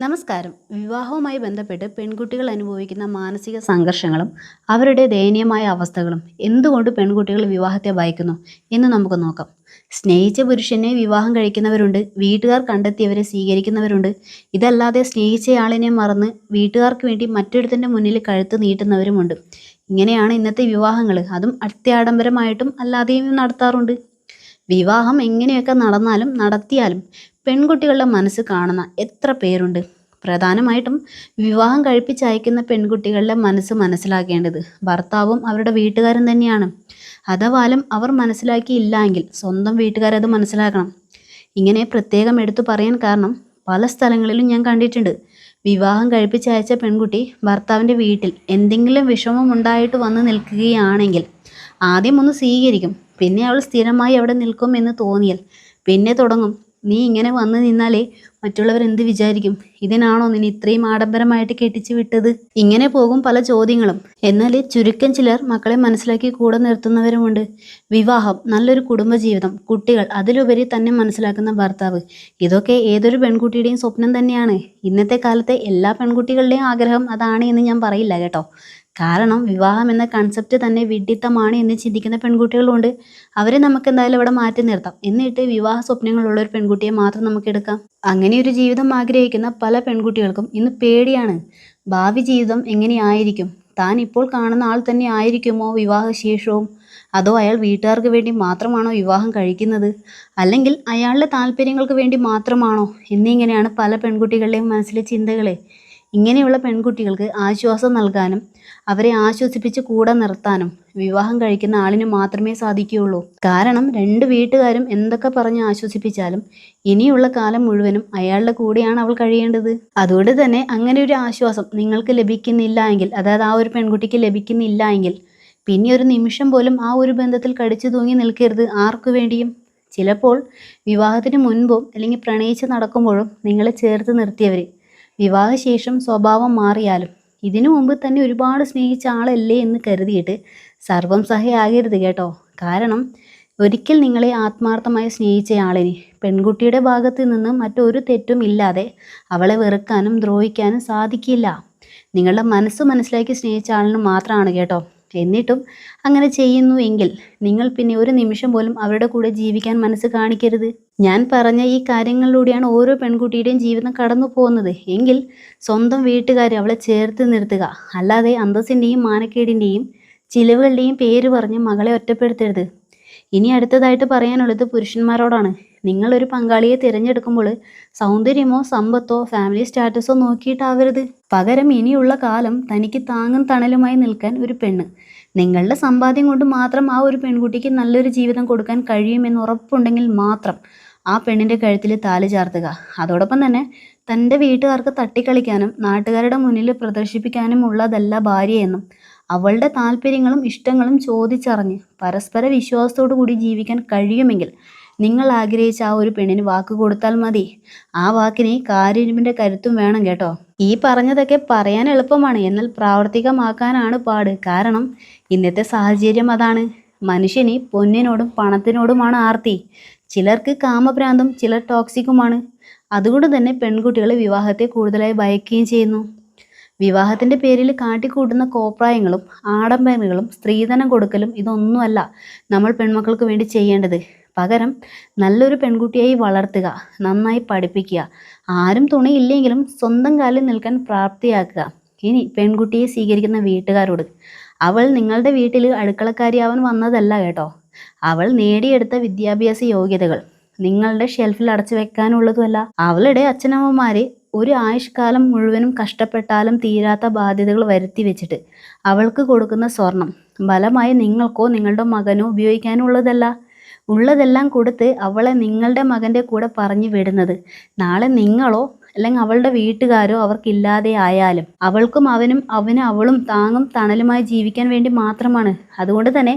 നമസ്കാരം. വിവാഹവുമായി ബന്ധപ്പെട്ട് പെൺകുട്ടികൾ അനുഭവിക്കുന്ന മാനസിക സംഘർഷങ്ങളും അവരുടെ ദയനീയമായ അവസ്ഥകളും എന്തുകൊണ്ട് പെൺകുട്ടികൾ വിവാഹത്തെ ഭയക്കുന്നു എന്ന് നമുക്ക് നോക്കാം. സ്നേഹിച്ച പുരുഷനെ വിവാഹം കഴിക്കുന്നവരുണ്ട്, വീട്ടുകാർ കണ്ടെത്തിയവരെ സ്വീകരിക്കുന്നവരുണ്ട്. ഇതല്ലാതെ സ്നേഹിച്ചയാളിനെ മറന്ന് വീട്ടുകാർക്ക് വേണ്ടി മറ്റൊരുത്തൻ്റെ മുന്നിൽ കഴുത്ത് നീട്ടുന്നവരുമുണ്ട്. ഇങ്ങനെയാണ് ഇന്നത്തെ വിവാഹങ്ങൾ. അതും അത്യാഡംബരമായിട്ടും അല്ലാതെയും നടത്താറുണ്ട്. വിവാഹം എങ്ങനെയൊക്കെ നടന്നാലും നടത്തിയാലും പെൺകുട്ടികളുടെ മനസ്സ് കാണുന്ന എത്ര പേരുണ്ട്. പ്രധാനമായിട്ടും വിവാഹം കഴിപ്പിച്ചയക്കുന്ന പെൺകുട്ടികളുടെ മനസ്സ് മനസ്സിലാക്കേണ്ടത് ഭർത്താവും അവരുടെ വീട്ടുകാരും തന്നെയാണ്. അഥവാലും അവർ മനസ്സിലാക്കിയില്ല എങ്കിൽ സ്വന്തം വീട്ടുകാരത് മനസ്സിലാക്കണം. ഇങ്ങനെ പ്രത്യേകം എടുത്തു പറയാൻ കാരണം പല സ്ഥലങ്ങളിലും ഞാൻ കണ്ടിട്ടുണ്ട്. വിവാഹം കഴിപ്പിച്ചയച്ച പെൺകുട്ടി ഭർത്താവിൻ്റെ വീട്ടിൽ എന്തെങ്കിലും വിഷമം ഉണ്ടായിട്ട് വന്ന് നിൽക്കുകയാണെങ്കിൽ ആദ്യം ഒന്ന് സ്വീകരിക്കും. പിന്നെ അവൾ സ്ഥിരമായി അവിടെ നിൽക്കും എന്ന് തോന്നിയാൽ പിന്നെ തുടങ്ങും, നീ ഇങ്ങനെ വന്ന് നിന്നാലേ മറ്റുള്ളവർ എന്ത് വിചാരിക്കും, ഇതിനാണോ നിന്നെ ഇത്രയും ആഡംബരമായിട്ട് കെട്ടിച്ചു വിട്ടത്. ഇങ്ങനെ പോകും പല ചോദ്യങ്ങളും. എന്നാൽ ചുരുക്കം ചിലർ മക്കളെ മനസ്സിലാക്കി കൂടെ നിർത്തുന്നവരുമുണ്ട്. വിവാഹം, നല്ലൊരു കുടുംബജീവിതം, കുട്ടികൾ, അതിലുപരി തന്നെ മനസ്സിലാക്കുന്ന ഭർത്താവ്, ഇതൊക്കെ ഏതൊരു പെൺകുട്ടിയുടെയും സ്വപ്നം തന്നെയാണ്. ഇന്നത്തെ കാലത്തെ എല്ലാ പെൺകുട്ടികളുടെയും ആഗ്രഹം അതാണ് എന്ന് ഞാൻ പറയില്ല കേട്ടോ. കാരണം വിവാഹം എന്ന കൺസെപ്റ്റ് തന്നെ വിഡ്ഢിത്തമാണ് എന്ന് ചിന്തിക്കുന്ന പെൺകുട്ടികളുണ്ട്. അവരെ നമുക്ക് എന്തായാലും ഇവിടെ മാറ്റി നിർത്താം. എന്നിട്ട് വിവാഹ സ്വപ്നങ്ങളുള്ള ഒരു പെൺകുട്ടിയെ മാത്രം നമുക്ക് എടുക്കാം. അങ്ങനെ ഒരു ജീവിതം ആഗ്രഹിക്കുന്ന പല പെൺകുട്ടികൾക്കും ഇന്ന് പേടിയാണ്. ഭാവി ജീവിതം എങ്ങനെയായിരിക്കും, താൻ ഇപ്പോൾ കാണുന്ന ആൾ തന്നെ ആയിരിക്കുമോ വിവാഹശേഷവും, അതോ അയാൾ വീട്ടുകാർക്ക് വേണ്ടി മാത്രമാണോ വിവാഹം കഴിക്കുന്നത്, അല്ലെങ്കിൽ അയാളുടെ താല്പര്യങ്ങൾക്ക് വേണ്ടി മാത്രമാണോ എന്നിങ്ങനെയാണ് പല പെൺകുട്ടികളുടെയും മനസ്സിലെ ചിന്തകളെ. ഇങ്ങനെയുള്ള പെൺകുട്ടികൾക്ക് ആശ്വാസം നൽകാനും അവരെ ആശ്വസിപ്പിച്ച് കൂടെ നിർത്താനും വിവാഹം കഴിക്കുന്ന ആളിന് മാത്രമേ സാധിക്കുകയുള്ളൂ. കാരണം രണ്ട് വീട്ടുകാരും എന്തൊക്കെ പറഞ്ഞ് ആശ്വസിപ്പിച്ചാലും ഇനിയുള്ള കാലം മുഴുവനും അയാളുടെ കൂടെയാണ് അവൾ കഴിയേണ്ടത്. അതുകൊണ്ട് തന്നെ അങ്ങനെ ഒരു ആശ്വാസം നിങ്ങൾക്ക് ലഭിക്കുന്നില്ല എങ്കിൽ, അതായത് ആ ഒരു പെൺകുട്ടിക്ക് ലഭിക്കുന്നില്ല എങ്കിൽ, പിന്നെ ഒരു നിമിഷം പോലും ആ ഒരു ബന്ധത്തിൽ കടിച്ചു തൂങ്ങി നിൽക്കരുത് ആർക്കു വേണ്ടിയും. ചിലപ്പോൾ വിവാഹത്തിന് മുൻപും അല്ലെങ്കിൽ പ്രണയിച്ച് നടക്കുമ്പോഴും നിങ്ങളെ ചേർത്ത് നിർത്തിയവർ വിവാഹശേഷം സ്വഭാവം മാറിയാലും ഇതിനു മുമ്പ് തന്നെ ഒരുപാട് സ്നേഹിച്ച ആളല്ലേ എന്ന് കരുതിയിട്ട് സർവം സഹയാകരുത് കേട്ടോ. കാരണം ഒരിക്കൽ നിങ്ങളെ ആത്മാർത്ഥമായി സ്നേഹിച്ചയാളിന് പെൺകുട്ടിയുടെ ഭാഗത്ത് നിന്ന് മറ്റൊരു തെറ്റും ഇല്ലാതെ അവളെ വെറുക്കാനും ദ്രോഹിക്കാനും സാധിക്കില്ല. നിങ്ങളുടെ മനസ്സ് മനസ്സിലാക്കി സ്നേഹിച്ച ആളിന് മാത്രമാണ് കേട്ടോ. എന്നിട്ടും അങ്ങനെ ചെയ്യുന്നു എങ്കിൽ നിങ്ങൾ പിന്നെ ഒരു നിമിഷം പോലും അവരുടെ കൂടെ ജീവിക്കാൻ മനസ്സ് കാണിക്കരുത്. ഞാൻ പറഞ്ഞ ഈ കാര്യങ്ങളിലൂടെയാണ് ഓരോ പെൺകുട്ടിയുടെയും ജീവിതം കടന്നു പോകുന്നത് എങ്കിൽ സ്വന്തം വീട്ടുകാർ അവളെ ചേർത്ത് നിർത്തുക. അല്ലാതെ അന്തസ്സിൻ്റെയും മാനക്കേടിൻ്റെയും ചിലവുകളുടെയും പേര് പറഞ്ഞ് മകളെ ഒറ്റപ്പെടുത്തരുത്. ഇനി അടുത്തതായിട്ട് പറയാനുള്ളത് പുരുഷന്മാരോടാണ്. നിങ്ങളൊരു പങ്കാളിയെ തിരഞ്ഞെടുക്കുമ്പോൾ സൗന്ദര്യമോ സമ്പത്തോ ഫാമിലി സ്റ്റാറ്റസോ നോക്കിയിട്ടാവരുത്. പകരം ഇനിയുള്ള കാലം തനിക്ക് താങ്ങും തണലുമായി നിൽക്കാൻ ഒരു പെണ്ണ്, നിങ്ങളുടെ സമ്പാദ്യം കൊണ്ട് മാത്രം ആ ഒരു പെൺകുട്ടിക്ക് നല്ലൊരു ജീവിതം കൊടുക്കാൻ കഴിയുമെന്ന് ഉറപ്പുണ്ടെങ്കിൽ മാത്രം ആ പെണ്ണിൻ്റെ കഴുത്തിൽ താലി ചാർത്തുക. അതോടൊപ്പം തന്നെ തൻ്റെ വീട്ടുകാർക്ക് തട്ടിക്കളിക്കാനും നാട്ടുകാരുടെ മുന്നിൽ പ്രദർശിപ്പിക്കാനും ഉള്ളതല്ല ഭാര്യയെന്നും അവളുടെ താല്പര്യങ്ങളും ഇഷ്ടങ്ങളും ചോദിച്ചറിഞ്ഞ് പരസ്പര വിശ്വാസത്തോടു കൂടി ജീവിക്കാൻ കഴിയുമെങ്കിൽ നിങ്ങൾ ആഗ്രഹിച്ച ആ ഒരു പെണ്ണിന് വാക്ക് കൊടുത്താൽ മതി. ആ വാക്കിന് കാര്യമിൻ്റെ കരുത്തും വേണം കേട്ടോ. ഈ പറഞ്ഞതൊക്കെ പറയാൻ എളുപ്പമാണ്, എന്നാൽ പ്രാവർത്തികമാക്കാനാണ് പാട്. കാരണം ഇന്നത്തെ സാഹചര്യം അതാണ്. മനുഷ്യന് പൊന്നിനോടും പണത്തിനോടുമാണ് ആർത്തി. ചിലർക്ക് കാമഭ്രാന്തും ചിലർ ടോക്സിക്കുമാണ്. അതുകൊണ്ട് തന്നെ പെൺകുട്ടികൾ വിവാഹത്തെ കൂടുതലായി ഭയക്കുകയും ചെയ്യുന്നു. വിവാഹത്തിൻ്റെ പേരിൽ കാട്ടിക്കൂട്ടുന്ന കോപ്രായങ്ങളും ആഡംബരങ്ങളും സ്ത്രീധനം കൊടുക്കലും ഇതൊന്നുമല്ല നമ്മൾ പെൺമക്കൾക്ക് വേണ്ടി ചെയ്യേണ്ടത്. പകരം നല്ലൊരു പെൺകുട്ടിയായി വളർത്തുക, നന്നായി പഠിപ്പിക്കുക, ആരും തുണയില്ലെങ്കിലും സ്വന്തം കാലിൽ നിൽക്കാൻ പ്രാപ്തിയാക്കുക. ഇനി പെൺകുട്ടിയെ സ്വീകരിക്കുന്ന വീട്ടുകാരോട്, അവൾ നിങ്ങളുടെ വീട്ടിൽ അടുക്കളക്കാരിയാവാൻ വന്നതല്ല കേട്ടോ. അവൾ നേടിയെടുത്ത വിദ്യാഭ്യാസ യോഗ്യതകൾ നിങ്ങളുടെ ഷെൽഫിൽ അടച്ചു വെക്കാനുള്ളതുമല്ല. അവളുടെ അച്ഛനമ്മമാരെ ഒരു ആയുഷ്കാലം മുഴുവനും കഷ്ടപ്പെട്ടാലും തീരാത്ത ബാധ്യതകൾ വരുത്തി വെച്ചിട്ട് അവൾക്ക് കൊടുക്കുന്ന സ്വർണം ബലമായി നിങ്ങൾക്കോ നിങ്ങളുടെ മകനോ ഉപയോഗിക്കാനുള്ളതല്ല. ഉള്ളതെല്ലാം കൊടുത്ത് അവളെ നിങ്ങളുടെ മകൻ്റെ കൂടെ പറഞ്ഞു വിടുന്നത് നാളെ നിങ്ങളോ അല്ലെങ്കിൽ അവളുടെ വീട്ടുകാരോ അവർക്കില്ലാതെ ആയാലും അവൾക്കും അവളും താങ്ങും തണലുമായി ജീവിക്കാൻ വേണ്ടി മാത്രമാണ്. അതുകൊണ്ട് തന്നെ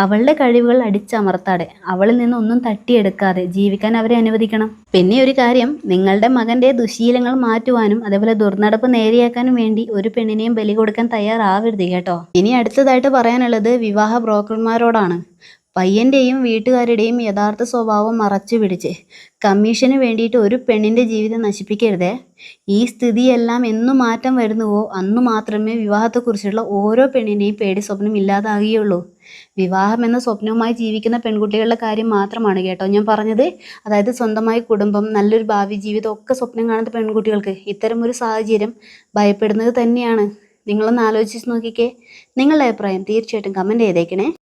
അവളുടെ കഴിവുകൾ അടിച്ചമർത്താതെ അവളിൽ നിന്ന് ഒന്നും തട്ടിയെടുക്കാതെ ജീവിക്കാൻ അവരെ അനുവദിക്കണം. പിന്നെ ഒരു കാര്യം, നിങ്ങളുടെ മകൻ്റെ ദുശീലങ്ങൾ മാറ്റുവാനും അതേപോലെ ദുർനടപ്പ് നേരെയാക്കാനും വേണ്ടി ഒരു പെണ്ണിനെയും ബലി കൊടുക്കാൻ തയ്യാറാവരുത് കേട്ടോ. ഇനി അടുത്തതായിട്ട് പറയാനുള്ളത് വിവാഹ ബ്രോക്കർമാരോടാണ്. പയ്യൻ്റെയും വീട്ടുകാരുടെയും യഥാർത്ഥ സ്വഭാവം മറച്ചു പിടിച്ച് കമ്മീഷന് വേണ്ടിയിട്ട് ഒരു പെണ്ണിൻ്റെ ജീവിതം നശിപ്പിക്കരുതേ. ഈ സ്ഥിതിയെല്ലാം എന്നു മാറ്റം വരുന്നുവോ അന്നു മാത്രമേ വിവാഹത്തെക്കുറിച്ചുള്ള ഓരോ പെണ്ണിൻ്റെയും പേടി സ്വപ്നം ഇല്ലാതാകുകയുള്ളൂ. വിവാഹം എന്ന സ്വപ്നവുമായി ജീവിക്കുന്ന പെൺകുട്ടികളുടെ കാര്യം മാത്രമാണ് കേട്ടോ ഞാൻ പറഞ്ഞത്. അതായത് സ്വന്തമായി കുടുംബം, നല്ലൊരു ഭാവി ജീവിതം ഒക്കെ സ്വപ്നം കാണുന്ന പെൺകുട്ടികൾക്ക് ഇത്തരം ഒരു സാഹചര്യം ഭയപ്പെടുന്നത് തന്നെയാണ്. നിങ്ങളൊന്ന് ആലോചിച്ച് നോക്കിക്കേ. നിങ്ങളുടെ അഭിപ്രായം തീർച്ചയായിട്ടും കമൻറ്റ് ചെയ്തേക്കണേ.